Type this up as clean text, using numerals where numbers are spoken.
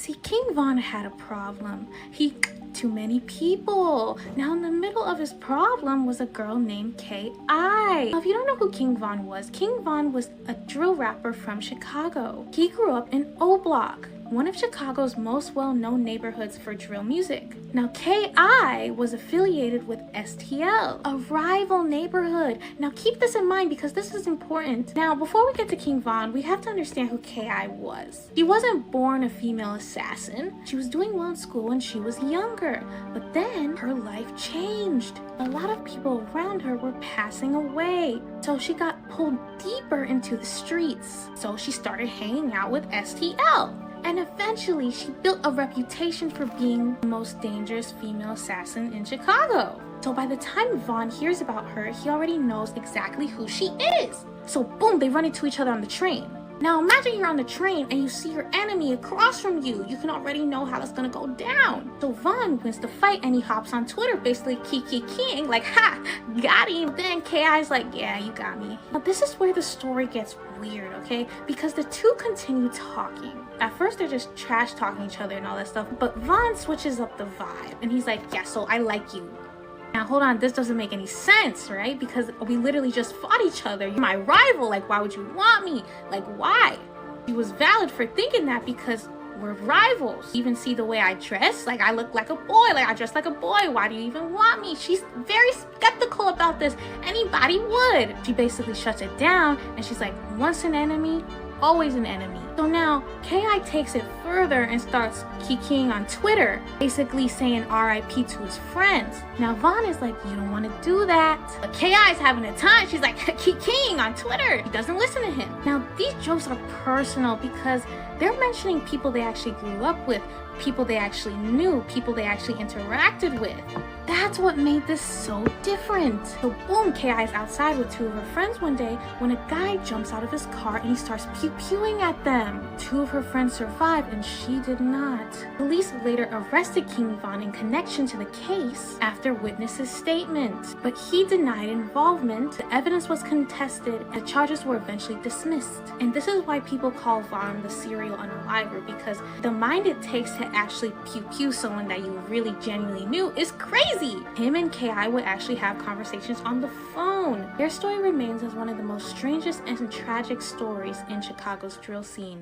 See, King Von had a problem. Too many people. Now in the middle of his problem was a girl named K.I. Now if you don't know who King Von was a drill rapper from Chicago. He grew up in O Block, one of Chicago's most well-known neighborhoods for drill music. Now K.I. was affiliated with STL, a rival neighborhood. Now keep this in mind because this is important. Now before we get to King Von, we have to understand who K.I. was. She wasn't born a female assassin. She was doing well in school when she was younger, but then her life changed. A lot of people around her were passing away, so she got pulled deeper into the streets. So she started hanging out with STL. And eventually, she built a reputation for being the most dangerous female assassin in Chicago. So by the time Von hears about her, he already knows exactly who she is. So boom, they run into each other on the train. Now imagine you're on the train and you see your enemy across from you. You can already know how that's gonna go down. So Von wins the fight and he hops on Twitter, basically king, like, ha, got him. Then K.I.'s like, yeah, you got me. Now this is where the story gets weird, okay? Because the two continue talking. At first they're just trash talking each other and all that stuff, but Von switches up the vibe and he's like, yeah, so I like you. Now hold on, this doesn't make any sense, right? Because we literally just fought each other. You're my rival, like why would you want me? Like why? She was valid for thinking that because we're rivals. You even see the way I dress, like I look like a boy, like I dress like a boy. Why do you even want me? She's very skeptical about this. Anybody would. She basically shuts it down and she's like, once an enemy, always an enemy. So now K.I. takes it further and starts kikiing on Twitter, basically saying RIP to his friends. Now Von is like, you don't want to do that. But K.I. is having a time. She's like kikiing on Twitter. He doesn't listen to him. Now these jokes are personal because they're mentioning people they actually grew up with, people they actually knew, people they actually interacted with. That's what made this so different. So boom, K.I. is outside with two of her friends one day when a guy jumps out of his car and he starts pew-pewing at them. Two of her friends survived and she did not. Police later arrested King Von in connection to the case after witnesses' statements, but he denied involvement. The evidence was contested and the charges were eventually dismissed. And this is why people call Von the serial unaliver, because the mind it takes to actually pew-pew someone that you really genuinely knew is crazy. Him and K.I. would actually have conversations on the phone. Their story remains as one of the most strangest and tragic stories in Chicago's drill scene.